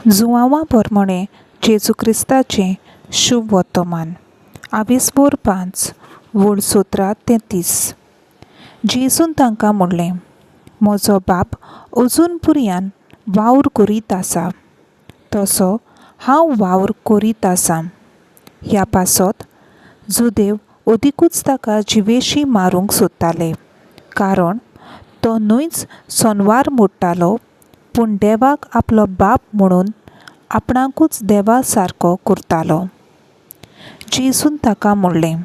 जुवांवा प्रमाणे जेजू क्रिस्ताचें शुभ वर्तमान 22:5 वड 17-33। जेजून तांकां म्हणलें, म्हजो बाप अजून पर्यान वावर करीत आसा, तसो हांव वावर करीत आसां। ह्या पासत जुदेव अदिकूच ताका जिवेशी मारूंक सोदताले, कारण तो न्हयच सोनवार मोडटालो, पूण देवाक आपलो बाप म्हणून आपणाकूच देवा सारको करतालो। जेजून ताका म्हणलें,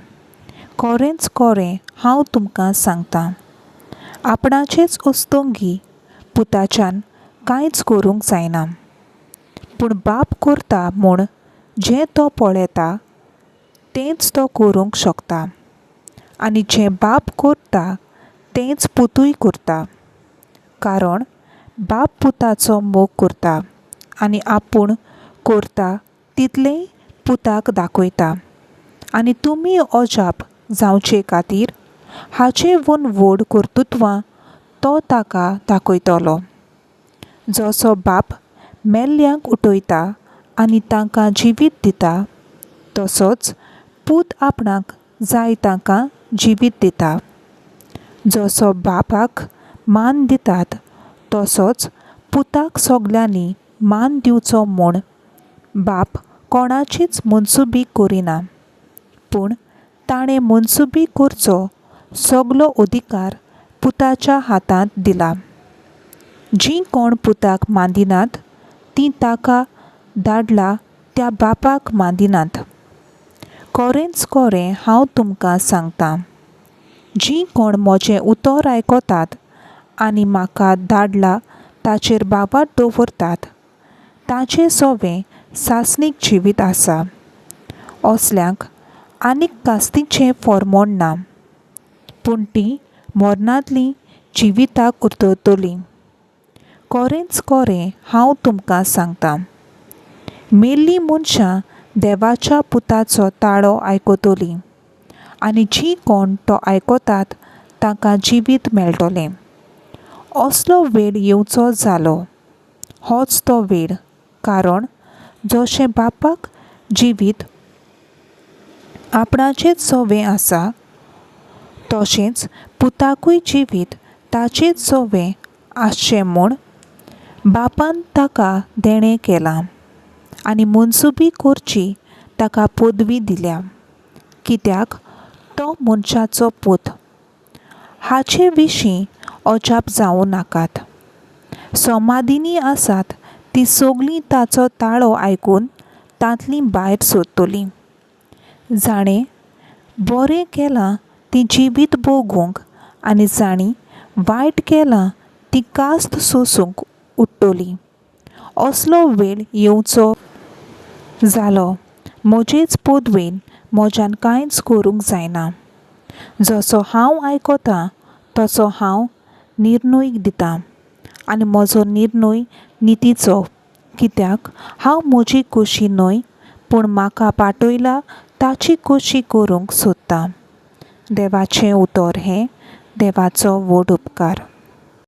खरेंच खरें हांव तुमकां सांगतां, आपणाचेच अस्तोंगी पुताच्यान कांयच करूंक जायना, पूण बाप करता म्हूण जें तो पळयता तेंच तो करूंक शकता, आनी जें बाप करता तेंच पुतूय करता, कारण बाप पुताचो मोग करता आनी आपूण करता तितलेंय पुताक दाखयता, आनी तुमी अजाप जावचे खातीर हाचेंवन व्हड कर्तुत्वां तो ताका दाखयतलो। जसो बाप मेल्ल्यांक उठयता आनी तांकां जिवीत दिता, तसोच पूत आपणाक जाय तांकां जिवीत दिता। जसो बापाक मान दितात, तसोच पुताक सगल्यांनी मान दिवचो म्हूण बाप कोणाचीच मनसुबी करिना, पूण ताणें मनसुबी करचो सगलो अधिकार पुताच्या हातांत दिला। जीं कोण पुताक मानिनात तीं ताका धाडला त्या बापाक मानिनात। खरेंच खरें हांव तुमकां सांगतां, जीं कोण म्हजें उतर आयकतात आनी म्हाका धाडला ताचेर बाबत दवरतात, तांचें सवें सासणीक जिवीत आसा। असल्यांक आनीक कास्तीचें फर्मोण ना, पूण तीं मरणांतलीं जिविताक उतरतलीं। खरेंच खरें हांव तुमकां सांगतां, मेल्लीं मनशां देवाच्या पुताचो ताळो आयकतलीं, आनी जीं कोण तो आयकतात तांकां जिवीत मेळटलें। असलो वेळ येवचो जालो, होच तो वेळ, कारण जशें बापाक जिवीत आपणाचेंच सवें आसा, तशेंच पुताकूय जिवीत ताचेंच सवें आसचें म्हूण बापान ताका देणें केलां, आनी मनसुबी करची ताका पदवी दिल्या, कित्याक तो मनशाचो पूत। हाचे विशीं अजाप जावं नाकात। समाधीनी आसात तीं सगळीं ताचो ताळो आयकून तांतलीं भायर सरतलीं। जाणें बरें केलां तीं जिवीत भोगूंक, आनी जाणीं वायट केलां तीं कास्त सोंसूंक उठतलीं। असलो वेळ येवचो जालो, म्हजेच पदवेन म्हज्यान कांयच करूंक जायना। जसो हांव आयकतां तसो हांव निर्णय दितां, आनी म्हजो निर्णय नितीचो, कित्याक हांव म्हजी खोशी न्हय, पूण म्हाका पाठयला ताची खोशी करूंक सोदतां। देवाचें उतर हें देवाचो व्हड उपकार।